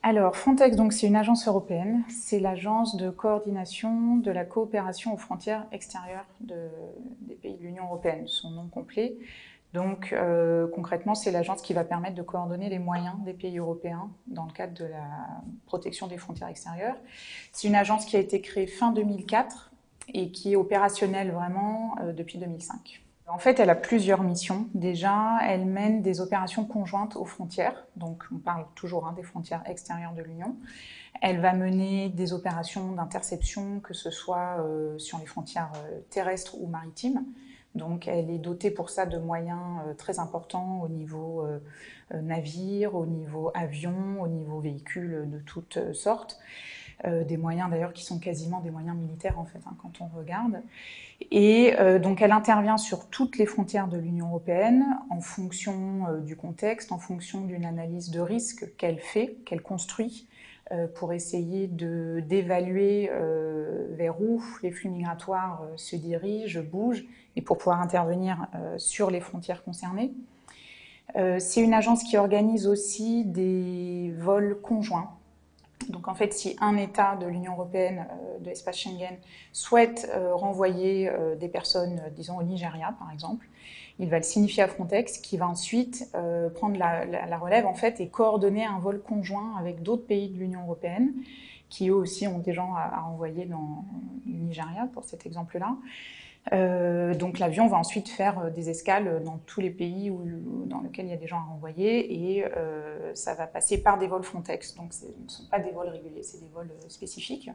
Alors, Frontex, donc, c'est une agence européenne. C'est l'agence de coordination de la coopération aux frontières extérieures des pays de l'Union européenne, son nom complet. Donc, concrètement, c'est l'agence qui va permettre de coordonner les moyens des pays européens dans le cadre de la protection des frontières extérieures. C'est une agence qui a été créée fin 2004 et qui est opérationnelle vraiment depuis 2005. En fait, elle a plusieurs missions. Déjà, elle mène des opérations conjointes aux frontières. Donc, on parle toujours des frontières extérieures de l'Union. Elle va mener des opérations d'interception, que ce soit sur les frontières terrestres ou maritimes. Donc, elle est dotée pour ça de moyens très importants au niveau navire, au niveau avion, au niveau véhicule de toutes sortes. Des moyens d'ailleurs qui sont quasiment des moyens militaires en fait, quand on regarde. Et donc elle intervient sur toutes les frontières de l'Union européenne en fonction du contexte, en fonction d'une analyse de risque qu'elle fait, qu'elle construit pour essayer d'évaluer vers où les flux migratoires se dirigent, bougent, et pour pouvoir intervenir sur les frontières concernées. C'est une agence qui organise aussi des vols conjoints. Donc en fait, si un État de l'Union européenne, de l'espace Schengen, souhaite renvoyer des personnes, disons au Nigeria par exemple, il va le signifier à Frontex, qui va ensuite prendre la relève en fait et coordonner un vol conjoint avec d'autres pays de l'Union européenne, qui eux aussi ont des gens à renvoyer dans le Nigeria pour cet exemple-là. Donc l'avion va ensuite faire des escales dans tous les pays dans lesquels il y a des gens à renvoyer et ça va passer par des vols Frontex. Donc ce ne sont pas des vols réguliers, c'est des vols spécifiques.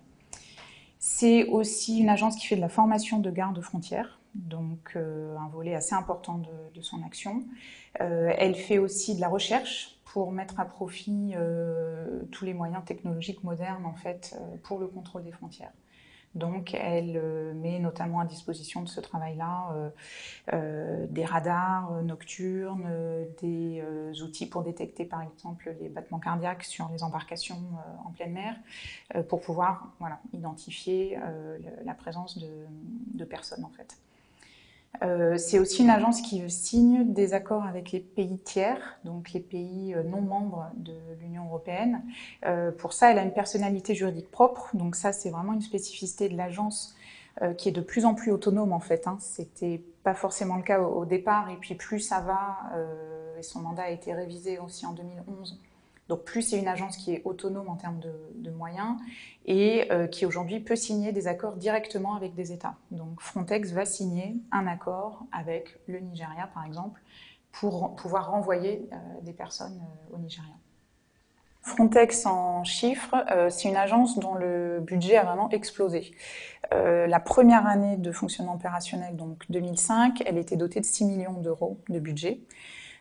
C'est aussi une agence qui fait de la formation de gardes-frontières, donc un volet assez important de son action. Elle fait aussi de la recherche pour mettre à profit tous les moyens technologiques modernes en fait, pour le contrôle des frontières. Donc, elle met notamment à disposition de ce travail-là des radars nocturnes, des outils pour détecter, par exemple, les battements cardiaques sur les embarcations en pleine mer, pour pouvoir identifier la présence de personnes, en fait. C'est aussi une agence qui signe des accords avec les pays tiers, donc les pays non membres de l'Union européenne. Pour ça, elle a une personnalité juridique propre, donc ça c'est vraiment une spécificité de l'agence qui est de plus en plus autonome en fait. C'était pas forcément le cas au départ, et puis plus ça va, et son mandat a été révisé aussi en 2011. Donc plus c'est une agence qui est autonome en termes de moyens et qui aujourd'hui peut signer des accords directement avec des États. Donc Frontex va signer un accord avec le Nigeria par exemple pour pouvoir renvoyer des personnes au Nigeria. Frontex en chiffres, c'est une agence dont le budget a vraiment explosé. La première année de fonctionnement opérationnel, donc 2005, elle était dotée de 6 millions d'euros de budget.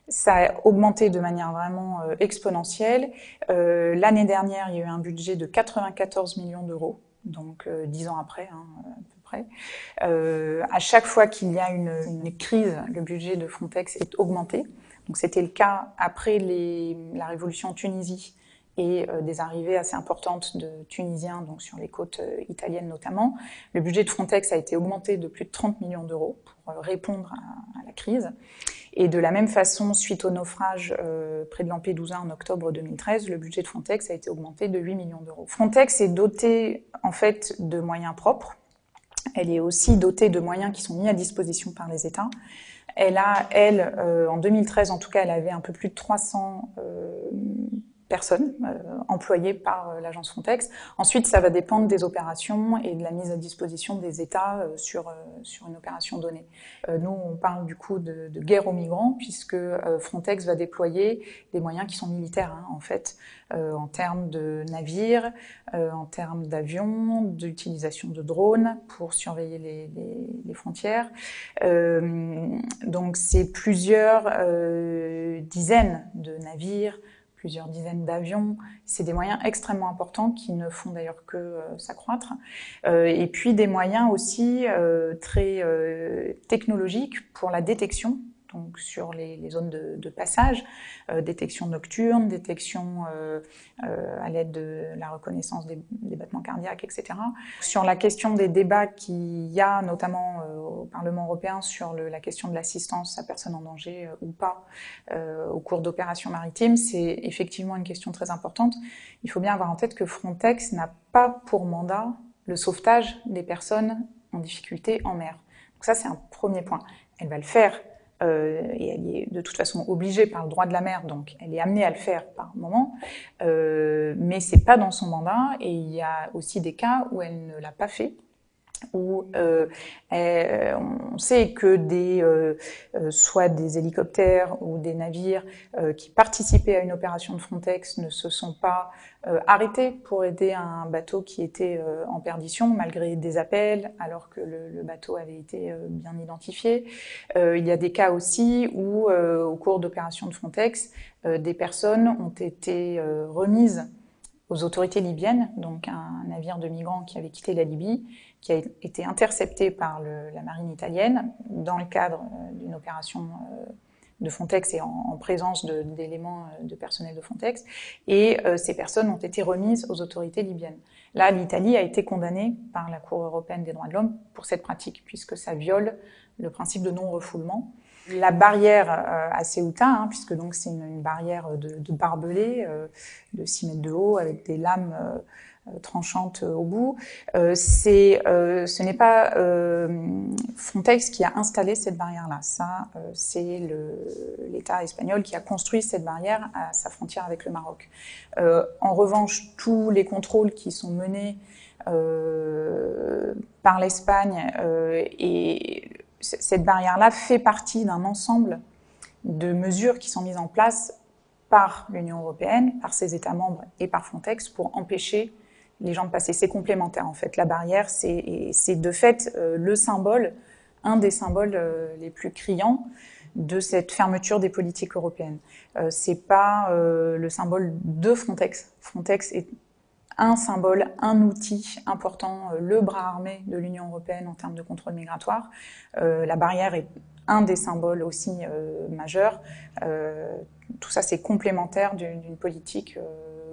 Ça a augmenté de manière vraiment exponentielle. L'année dernière, il y a eu un budget de 94 millions d'euros, donc 10 ans après, à peu près. À chaque fois qu'il y a une crise, le budget de Frontex est augmenté. Donc c'était le cas après la révolution en Tunisie et des arrivées assez importantes de Tunisiens, donc sur les côtes italiennes notamment. Le budget de Frontex a été augmenté de plus de 30 millions d'euros pour répondre à la crise. Et de la même façon, suite au naufrage près de Lampedusa en octobre 2013, le budget de Frontex a été augmenté de 8 millions d'euros. Frontex est dotée en fait de moyens propres. Elle est aussi dotée de moyens qui sont mis à disposition par les États. En 2013 en tout cas, elle avait un peu plus de 300 personnes employées par l'agence Frontex. Ensuite, ça va dépendre des opérations et de la mise à disposition des États sur une opération donnée. Nous, on parle du coup de guerre aux migrants, puisque Frontex va déployer des moyens qui sont militaires, en fait, en termes de navires, en termes d'avions, d'utilisation de drones pour surveiller les frontières. Donc, c'est plusieurs dizaines de navires, plusieurs dizaines d'avions. C'est des moyens extrêmement importants qui ne font d'ailleurs que s'accroître. Et puis des moyens aussi très technologiques pour la détection, donc sur les zones de passage, détection nocturne, détection à l'aide de la reconnaissance des battements cardiaques, etc. Sur la question des débats qu'il y a notamment au Parlement européen sur la question de l'assistance à personnes en danger ou pas au cours d'opérations maritimes, c'est effectivement une question très importante. Il faut bien avoir en tête que Frontex n'a pas pour mandat le sauvetage des personnes en difficulté en mer. Donc ça, c'est un premier point. Elle va le faire et elle est de toute façon obligée par le droit de la mer, donc elle est amenée à le faire par moment, mais c'est pas dans son mandat, et il y a aussi des cas où elle ne l'a pas fait, où on sait que soit des hélicoptères ou des navires qui participaient à une opération de Frontex ne se sont pas arrêtés pour aider un bateau qui était en perdition, malgré des appels, alors que le bateau avait été bien identifié. Il y a des cas aussi où, au cours d'opérations de Frontex, des personnes ont été remises aux autorités libyennes, donc un navire de migrants qui avait quitté la Libye, qui a été intercepté par la marine italienne dans le cadre d'une opération de Frontex et en présence d'éléments de personnel de Frontex, et ces personnes ont été remises aux autorités libyennes. Là, l'Italie a été condamnée par la Cour européenne des droits de l'homme pour cette pratique, puisque ça viole le principe de non-refoulement. La barrière à Ceuta, puisque donc c'est une barrière de barbelés de 6 mètres de haut avec des lames tranchantes au bout, ce n'est pas Frontex qui a installé cette barrière-là. Ça, c'est l'État espagnol qui a construit cette barrière à sa frontière avec le Maroc. En revanche, tous les contrôles qui sont menés par l'Espagne et cette barrière-là fait partie d'un ensemble de mesures qui sont mises en place par l'Union européenne, par ses États membres et par Frontex pour empêcher les gens de passer. C'est complémentaire en fait. La barrière, c'est de fait le symbole, un des symboles les plus criants de cette fermeture des politiques européennes. C'est pas le symbole de Frontex. Frontex est un symbole, un outil important, le bras armé de l'Union européenne en termes de contrôle migratoire. La barrière est un des symboles aussi majeurs. Tout ça, c'est complémentaire d'une politique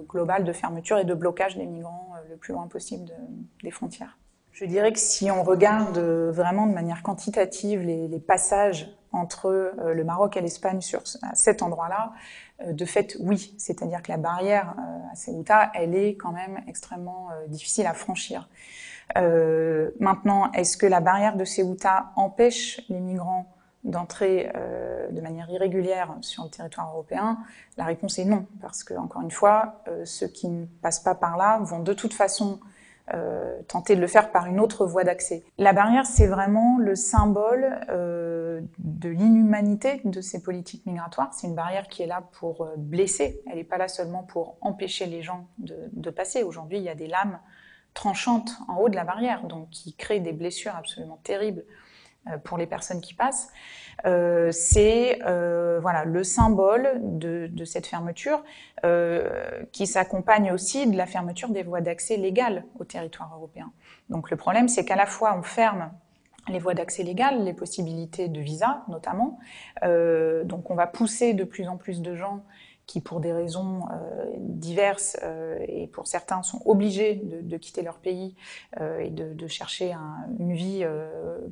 globale de fermeture et de blocage des migrants le plus loin possible des frontières. Je dirais que si on regarde vraiment de manière quantitative les passages entre le Maroc et l'Espagne à cet endroit-là, de fait, oui. C'est-à-dire que la barrière à Ceuta, elle est quand même extrêmement difficile à franchir. Maintenant, est-ce que la barrière de Ceuta empêche les migrants d'entrer de manière irrégulière sur le territoire européen? La réponse est non, parce que, encore une fois, ceux qui ne passent pas par là vont de toute façon tenter de le faire par une autre voie d'accès. La barrière, c'est vraiment le symbole de l'inhumanité de ces politiques migratoires. C'est une barrière qui est là pour blesser. Elle n'est pas là seulement pour empêcher les gens de passer. Aujourd'hui, il y a des lames tranchantes en haut de la barrière, donc qui créent des blessures absolument terribles pour les personnes qui passent. C'est voilà, le symbole de cette fermeture qui s'accompagne aussi de la fermeture des voies d'accès légales au territoire européen. Donc le problème, c'est qu'à la fois on ferme les voies d'accès légales, les possibilités de visa notamment, donc on va pousser de plus en plus de gens qui, pour des raisons diverses et pour certains, sont obligés de quitter leur pays et de chercher une vie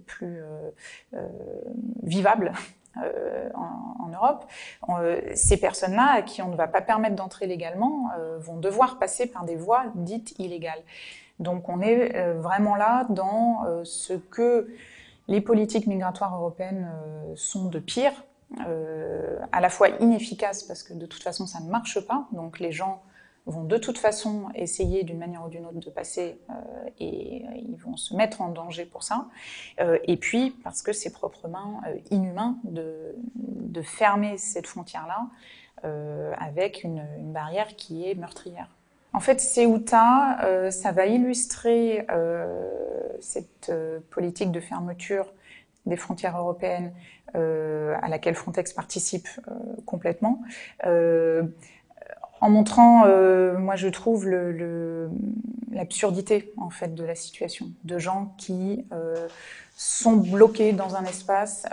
plus vivable en Europe. Ces personnes-là, à qui on ne va pas permettre d'entrer légalement, vont devoir passer par des voies dites illégales. Donc on est vraiment là dans ce que les politiques migratoires européennes sont de pire, à la fois inefficaces parce que de toute façon ça ne marche pas, donc les gens vont de toute façon essayer d'une manière ou d'une autre de passer et ils vont se mettre en danger pour ça, et puis parce que c'est proprement inhumain de fermer cette frontière-là avec une barrière qui est meurtrière. En fait, Ceuta, ça va illustrer cette politique de fermeture des frontières européennes à laquelle Frontex participe complètement, en montrant, moi je trouve, l'absurdité en fait de la situation, de gens qui sont bloqués dans un espace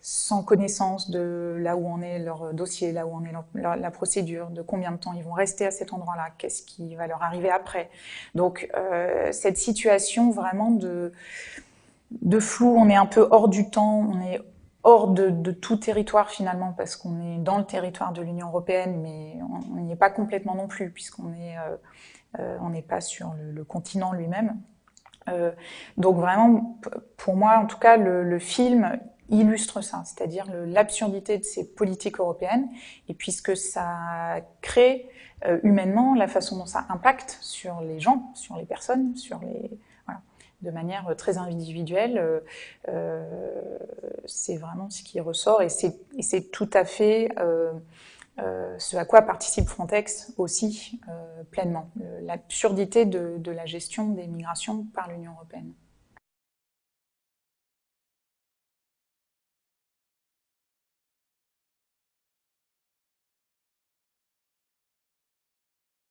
sans connaissance de là où en est leur dossier, là où en est la procédure, de combien de temps ils vont rester à cet endroit-là, qu'est-ce qui va leur arriver après. Donc cette situation vraiment de flou, on est un peu hors du temps, on est hors de tout territoire finalement, parce qu'on est dans le territoire de l'Union européenne, mais on n'y est pas complètement non plus, puisqu'on on n'est pas sur le continent lui-même. Donc vraiment, pour moi en tout cas, le film illustre ça, c'est-à-dire l'absurdité de ces politiques européennes, et puis ce que ça crée humainement, la façon dont ça impacte sur les gens, sur les personnes, voilà, de manière très individuelle. C'est vraiment ce qui ressort, et c'est tout à fait ce à quoi participe Frontex aussi pleinement, l'absurdité de la gestion des migrations par l'Union européenne.